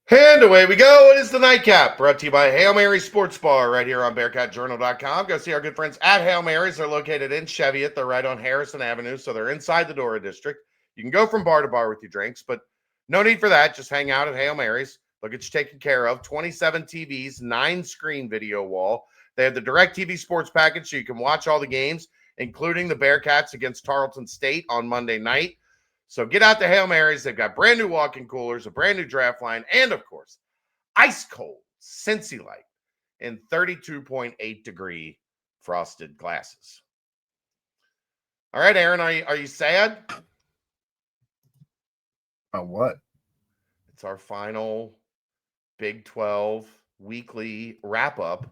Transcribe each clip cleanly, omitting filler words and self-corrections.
And away we go. It is the Nightcap, brought to you by Hail Mary Sports Bar right here on BearcatJournal.com. Go see our good friends at Hail Mary's. They're located in Cheviot. They're right on Harrison Avenue, so they're inside the Dora District. You can go from bar to bar with your drinks, but no need for that. Just hang out at Hail Mary's. They'll get you taken care of. 27 TVs, 9-screen video wall. They have the DirecTV Sports package, so you can watch all the games, including the Bearcats against Tarleton State on Monday night. So get out to Hail Mary's. They've got brand new walk-in coolers, a brand new draft line, and of course, ice cold Cincy Light in 32.8 degree frosted glasses. All right, Aaron, are you sad? About what? It's our final Big 12 weekly wrap-up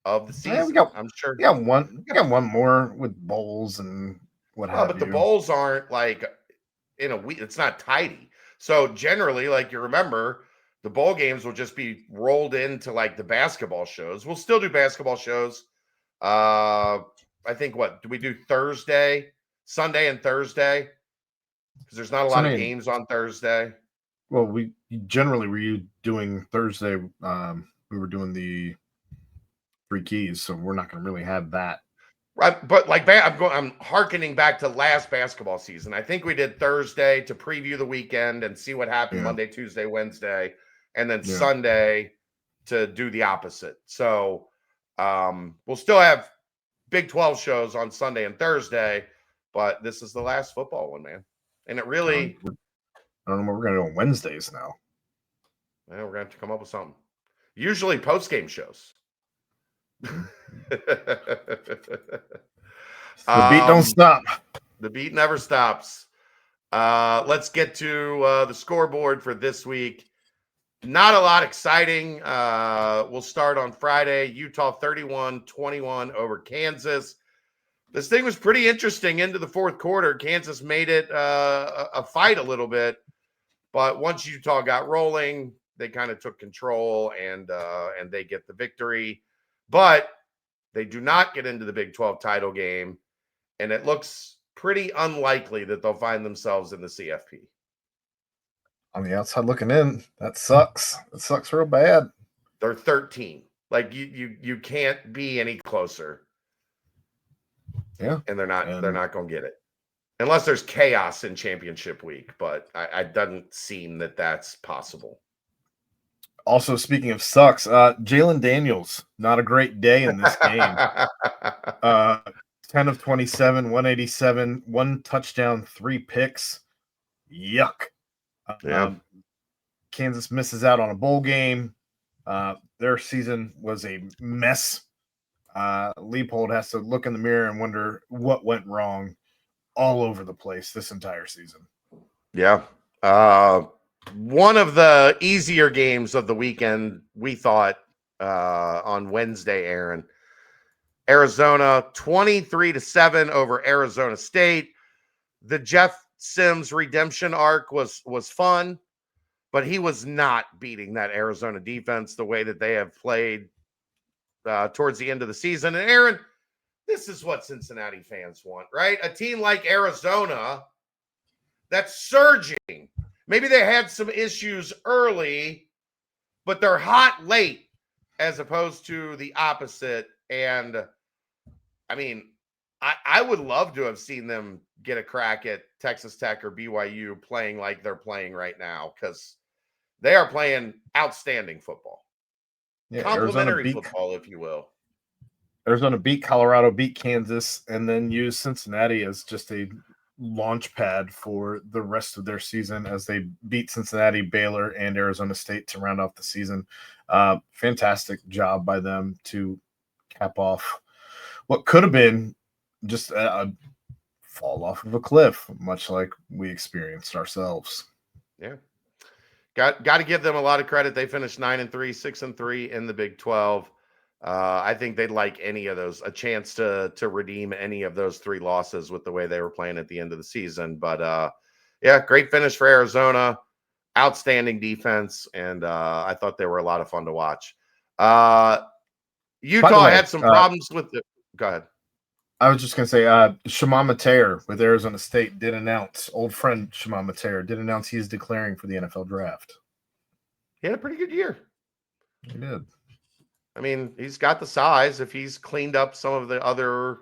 of the season. I'm sure. We got one more with bowls and what have you. But the bowls aren't like in a week. It's not tidy. So generally, like you remember, the bowl games will just be rolled into like the basketball shows. We'll still do basketball shows. I think what do we do Sunday and Thursday? Because there's not a lot of games on Thursday. Well, we generally were doing Thursday. We were doing the 3 keys, so we're not going to really have that. Right, but like I'm hearkening back to last basketball season. I think we did Thursday to preview the weekend and see what happened Monday, Tuesday, Wednesday, and then Sunday to do the opposite. So we'll still have Big 12 shows on Sunday and Thursday, but this is the last football one, man. And it really I don't know what we're going to do on Wednesdays now. Well, we're going to have to come up with something. Usually post-game shows. The beat don't stop. The beat never stops. Let's get to the scoreboard for this week. Not a lot exciting. We'll start on Friday. Utah 31-21 over Kansas. This thing was pretty interesting into the fourth quarter. Kansas made it a fight a little bit, but once Utah got rolling, they kind of took control and they get the victory. But they do not get into the Big 12 title game, and it looks pretty unlikely that they'll find themselves in the CFP. On the outside looking in, that sucks. It sucks real bad. They're 13. Like you can't be any closer. Yeah, and they're not going to get it unless there's chaos in championship week. But I doesn't seem that that's possible. Also, speaking of sucks, Jalen Daniels, not a great day in this game. 10 of 27, 187, 1 touchdown, 3 picks. Yuck. Kansas misses out on a bowl game. Their season was a mess. Leipold has to look in the mirror and wonder what went wrong all over the place this entire season. Yeah. One of the easier games of the weekend, we thought, on Wednesday, Aaron. Arizona 23-7 over Arizona State. The Jeff Sims redemption arc was fun, but he was not beating that Arizona defense the way that they have played towards the end of the season. And Aaron, this is what Cincinnati fans want, right? A team like Arizona that's surging. Maybe they had some issues early, but they're hot late as opposed to the opposite. And I mean, I would love to have seen them get a crack at Texas Tech or BYU playing like they're playing right now, because they are playing outstanding football. Yeah, complimentary football, if you will. Arizona beat Colorado, beat Kansas, and then used Cincinnati as just a launch pad for the rest of their season as they beat Cincinnati, Baylor, and Arizona State to round off the season. Fantastic job by them to cap off what could have been just a fall off of a cliff, much like we experienced ourselves. Yeah. Got to give them a lot of credit. They finished 9-3, 6-3 in the Big 12. I think they'd like any of those, a chance to redeem any of those 3 losses with the way they were playing at the end of the season. But yeah, great finish for Arizona, outstanding defense, and I thought they were a lot of fun to watch. Utah had some problems with the. Go ahead. I was just going to say, Shimon Mateer with Arizona State did announce, old friend Shimon Mateer did announce he is declaring for the NFL draft. He had a pretty good year. He did. I mean, he's got the size. If he's cleaned up some of the other,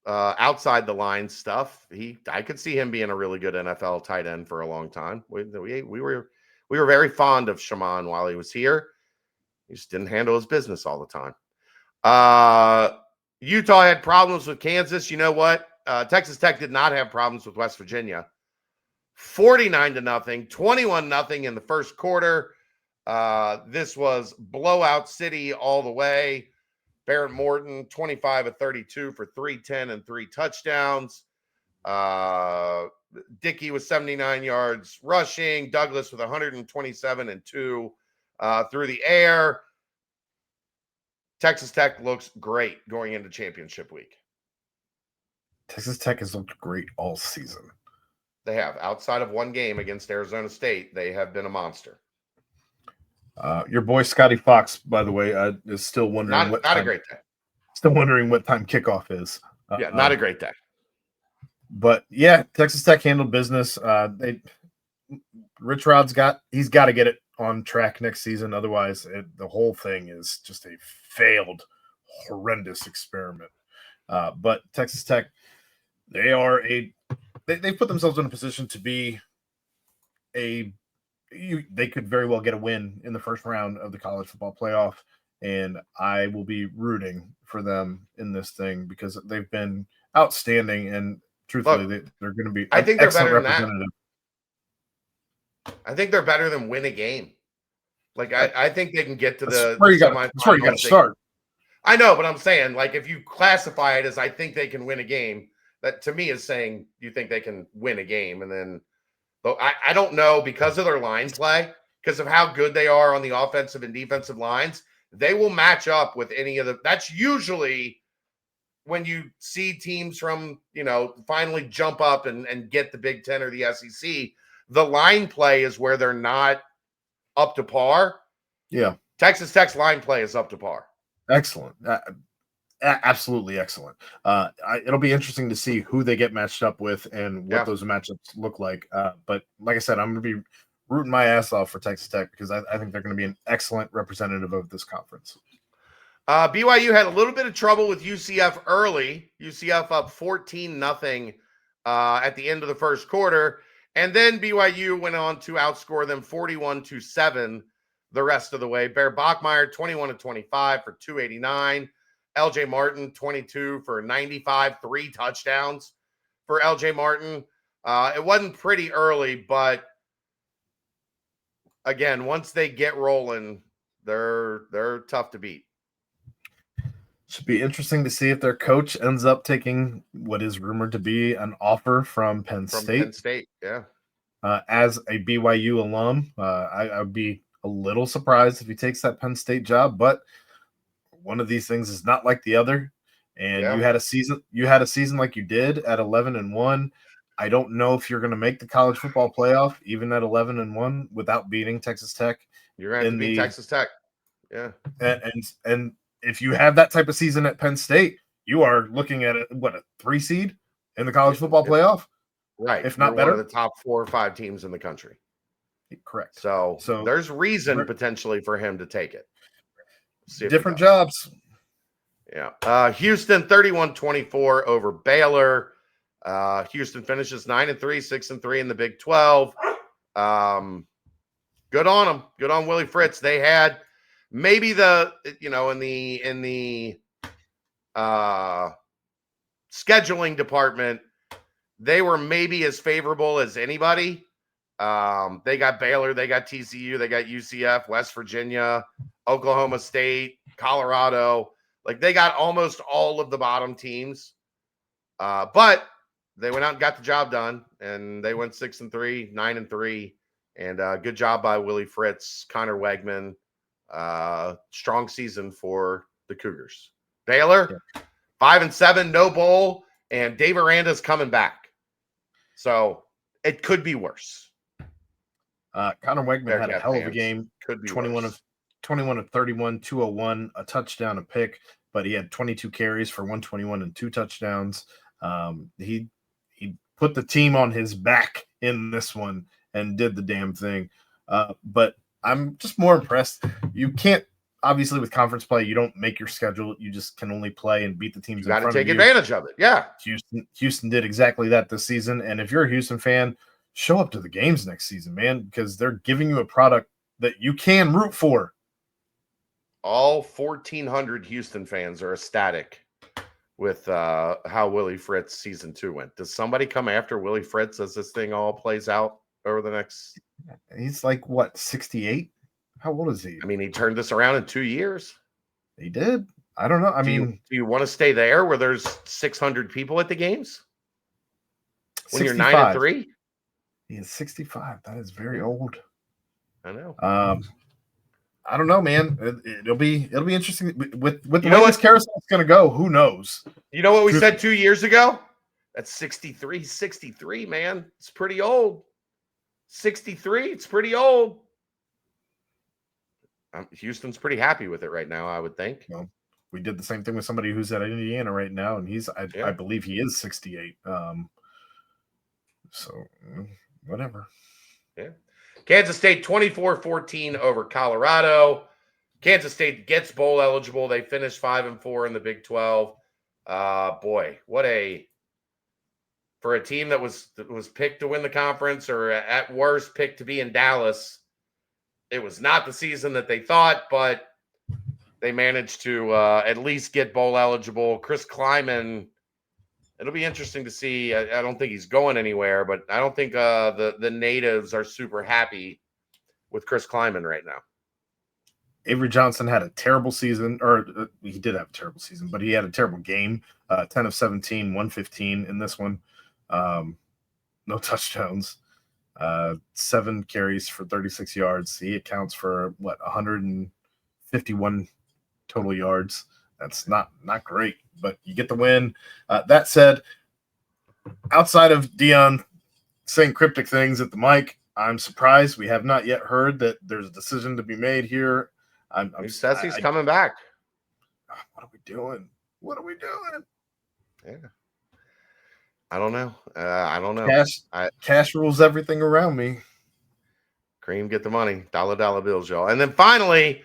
outside the line stuff, I could see him being a really good NFL tight end for a long time. We were very fond of Shaman while he was here. He just didn't handle his business all the time. Utah had problems with Kansas. You know what? Texas Tech did not have problems with West Virginia. 49-0, 21-0 in the first quarter. This was blowout city all the way. Barrett Morton, 25 of 32 for 310 and 3 touchdowns. Dickey with 79 yards rushing. Douglas with 127 and 2 through the air. Texas Tech looks great going into championship week. Texas Tech has looked great all season. They have. Outside of one game against Arizona State, they have been a monster. Your boy Scotty Fox, by the way, is still wondering not a great day. Still wondering what time kickoff is. Not a great day. But yeah, Texas Tech handled business. Rich Rod's got to get it on track next season. Otherwise, the whole thing is just a failed, horrendous experiment. But Texas Tech, they put themselves in a position to be they could very well get a win in the first round of the college football playoff, and I will be rooting for them in this thing because they've been outstanding, and truthfully, they're going to be. I think they're better than that. I think they're better than win a game. Like I think they can get to the semifinals. That's where you got to start. I know, but I'm saying, like, if you classify it as I think they can win a game, that to me is saying you think they can win a game, and then. But I don't know, because of their line play, because of how good they are on the offensive and defensive lines, they will match up with any of the. That's usually when you see teams from, finally jump up and get the Big Ten or the SEC. The line play is where they're not up to par. Yeah. Texas Tech's line play is up to par. Excellent. Absolutely excellent. It'll be interesting to see who they get matched up with and what those matchups look like. But like I said, I'm going to be rooting my ass off for Texas Tech because I think they're going to be an excellent representative of this conference. BYU had a little bit of trouble with UCF early. UCF up 14-0 at the end of the first quarter. And then BYU went on to outscore them 41-7 the rest of the way. Bear Bachmeier, 21-25 for 289. LJ Martin, 22 for 95, 3 touchdowns for LJ Martin. It wasn't pretty early, but again, once they get rolling, they're tough to beat. Should be interesting to see if their coach ends up taking what is rumored to be an offer from Penn State. Penn State, yeah. As a BYU alum, I would be a little surprised if he takes that Penn State job, but one of these things is not like the other. And you had a season like you did at 11-1. I don't know if you're going to make the college football playoff even at 11-1 without beating Texas Tech. You're going to have to beat Texas Tech. Yeah. And if you have that type of season at Penn State, you are looking at a 3 seed in the college football playoff. Right. If not better. One of the top 4 or 5 teams in the country. Correct. So there's reason potentially for him to take it. Different jobs. Yeah. Houston 31-24 over Baylor. Houston finishes 9-3, 6-3 in the Big 12. Good on them. Good on Willie Fritz. They had maybe in the scheduling department, they were maybe as favorable as anybody. They got Baylor, they got TCU, they got UCF, West Virginia, Oklahoma State, Colorado. Like, they got almost all of the bottom teams. But they went out and got the job done, and they went 6-3, 9-3. And good job by Willie Fritz, Connor Wegman. Strong season for the Cougars. Baylor, 5-7, no bowl, and Dave Aranda's coming back. So it could be worse. Connor Wegman had a hell of a game. Could be 21 worse. of 31, 201, a touchdown, a pick, but he had 22 carries for 121 and 2 touchdowns. He put the team on his back in this one and did the damn thing. But I'm just more impressed. You can't, obviously, with conference play, you don't make your schedule. You just can only play and beat the teams You in got to front of take you. advantage of it. Yeah. Houston did exactly that this season. And if you're a Houston fan, show up to the games next season, man, because they're giving you a product that you can root for. All 1,400 Houston fans are ecstatic with how Willie Fritz season 2 went. Does somebody come after Willie Fritz as this thing all plays out over the next? He's like, what, 68? How old is he? I mean, he turned this around in 2 years. He did. I don't know. Do you want to stay there where there's 600 people at the games when 65. you're 9-3? He is 65. That is very old. I know. I don't know, man. It'll be interesting with the way this carousel is going to go. Who knows? You know what we said 2 years ago? That's 63, man. It's pretty old. 63, it's pretty old. Houston's pretty happy with it right now, I would think. Well, we did the same thing with somebody who's at Indiana right now, and I believe he is 68. So whatever. Yeah. Kansas State 24-14 over Colorado. Kansas State gets bowl eligible. They finished 5-4 in the Big 12. Boy, for a team that was picked to win the conference, or at worst picked to be in Dallas. It was not the season that they thought, but they managed to at least get bowl eligible. Chris Kleiman, it'll be interesting to see. I don't think he's going anywhere, but I don't think the natives are super happy with Chris Kleiman right now. Avery Johnson had a terrible season, or he did have a terrible season, but he had a terrible game. 10 of 17, 115 in this one. No touchdowns. 7 carries for 36 yards. He accounts for 151 total yards. That's not great, but you get the win. That said, outside of Dion saying cryptic things at the mic, I'm surprised we have not yet heard that there's a decision to be made here. He says he's coming back. What are we doing? Yeah. I don't know. Cash rules everything around me. Cream, get the money. Dollar bills, y'all. And then finally,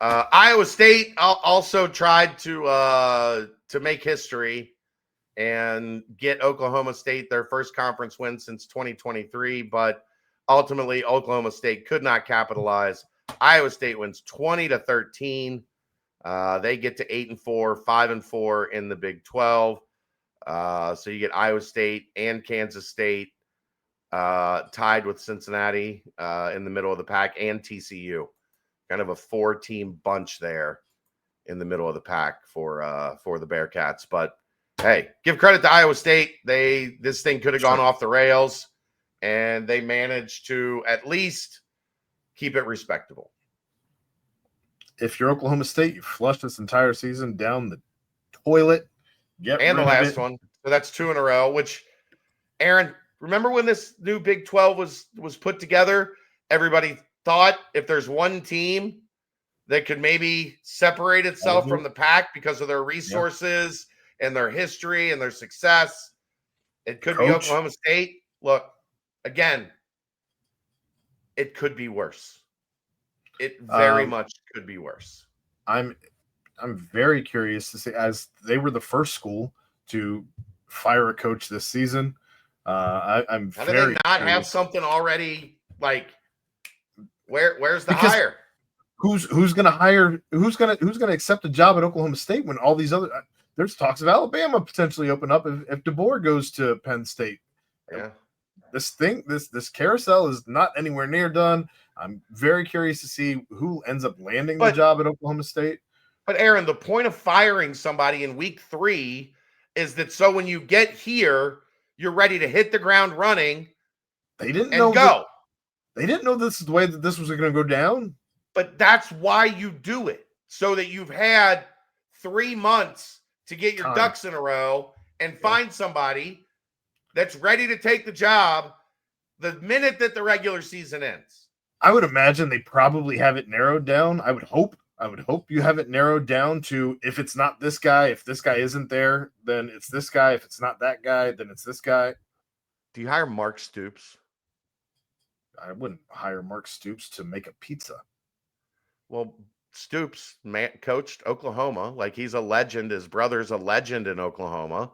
Iowa State also tried to make history and get Oklahoma State their first conference win since 2023, but ultimately Oklahoma State could not capitalize. Iowa State wins 20-13. They get to 8-4, 5-4 in the Big 12. So you get Iowa State and Kansas State tied with Cincinnati in the middle of the pack, and TCU. Kind of a 4-team bunch there in the middle of the pack for the Bearcats. But hey, give credit to Iowa State. This thing could have gone off the rails, and they managed to at least keep it respectable. If you're Oklahoma State, you flushed this entire season down the toilet. And the last one. So that's 2 in a row, which, Aaron, remember when this new Big 12 was put together? Everybody thought if there's one team that could maybe separate itself from the pack because of their resources and their history and their success, it could be Oklahoma State. Look, again, it could be worse. It very much could be worse. I'm very curious to see, as they were the first school to fire a coach this season. I'm How very do they not curious. have something already? Like, where's the hire? Who's going to hire? Who's going to accept a job at Oklahoma State when all these other? There's talks of Alabama potentially open up if DeBoer goes to Penn State. Yeah. This carousel is not anywhere near done. I'm very curious to see who ends up landing the job at Oklahoma State. But Aaron, the point of firing somebody in week 3 is that so when you get here, you're ready to hit the ground running. They didn't know they didn't know this is the way that this was going to go down. But that's why you do it, so that you've had 3 months to get your ducks in a row and find somebody that's ready to take the job the minute that the regular season ends. I would imagine they probably have it narrowed down. I would hope you have it narrowed down to, if it's not this guy, if this guy isn't there, then it's this guy. If it's not that guy, then it's this guy. Do you hire Mark Stoops? I wouldn't hire Mark Stoops to make a pizza. Well, Stoops coached Oklahoma. Like, he's a legend. His brother's a legend in Oklahoma.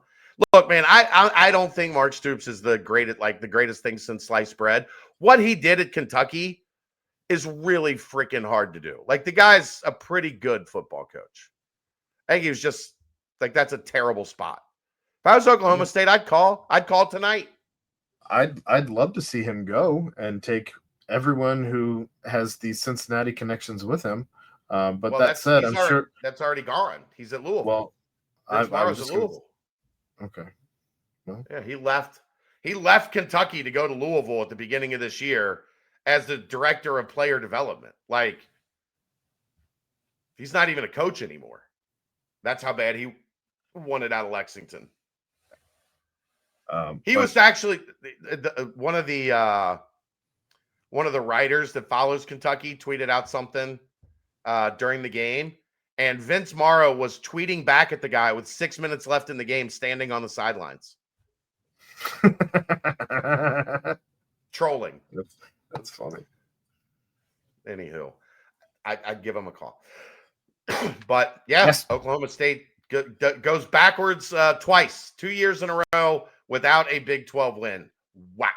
Look, man, I don't think Mark Stoops is the greatest thing since sliced bread. What he did at Kentucky is really freaking hard to do. Like, the guy's a pretty good football coach. I think he was just like, that's a terrible spot. If I was Oklahoma State, I'd call tonight. I'd love to see him go and take everyone who has these Cincinnati connections with him. But that said, I'm sure that's already gone. He's at Louisville. Well, I was at Louisville. Okay. Well, yeah, he left. He left Kentucky to go to Louisville at the beginning of this year as the director of player development. Like, he's not even a coach anymore. That's how bad he wanted out of Lexington. He was actually one of the writers that follows Kentucky tweeted out something during the game, and Vince Morrow was tweeting back at the guy with 6 minutes left in the game, standing on the sidelines, trolling. That's funny. Anywho, I'd give him a call. But yeah, yes. Oklahoma State goes backwards twice, 2 years in a row without a Big 12 win. Wow.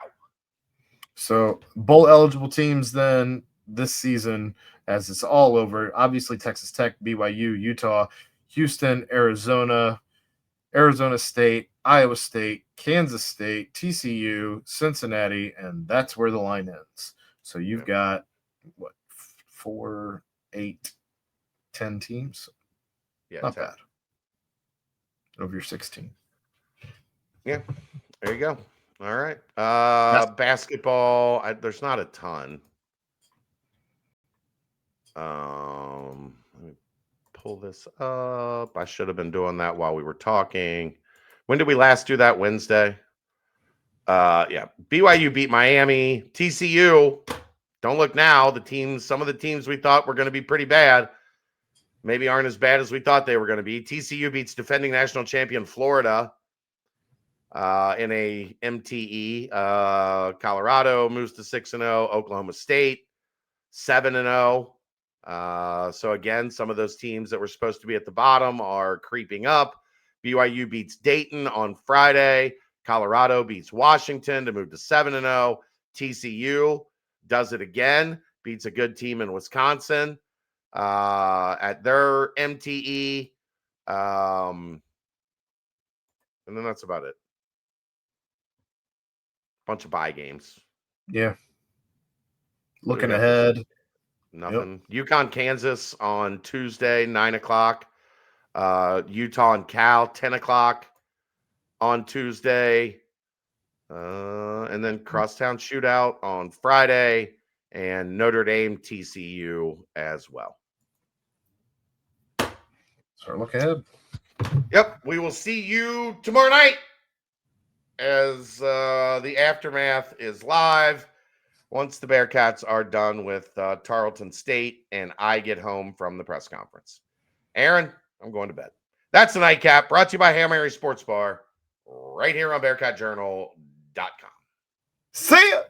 So bowl eligible teams then this season, as it's all over, obviously Texas Tech, BYU, Utah, Houston, Arizona, Arizona State, Iowa State, Kansas State, TCU, Cincinnati, and that's where the line ends. So you've got what, 4, 8, 10 teams? Yeah, not 10. bad. Of your 16. Yeah, there you go. All right. Basketball, there's not a ton. Let me pull this up. I should have been doing that while we were talking. When did we last do that? Wednesday? Yeah. BYU beat Miami. TCU, don't look now. Some of the teams we thought were going to be pretty bad maybe aren't as bad as we thought they were going to be. TCU beats defending national champion Florida in a MTE. Colorado moves to 6-0. Oklahoma State 7-0. So again, some of those teams that were supposed to be at the bottom are creeping up. BYU beats Dayton on Friday. Colorado beats Washington to move to 7-0. TCU does it again, beats a good team in Wisconsin at their MTE. And then that's about it. Bunch of bye games. Yeah. Looking ahead. Nothing. Yep. UConn, Kansas on Tuesday, 9:00. Utah and Cal, 10:00 on Tuesday. And then Crosstown Shootout on Friday, and Notre Dame, TCU as well. So look ahead. Yep. We will see you tomorrow night as the aftermath is live once the Bearcats are done with Tarleton State and I get home from the press conference. Aaron, I'm going to bed. That's the Nightcap, brought to you by Hail Mary Sports Bar, right here on BearcatJournal.com. See ya!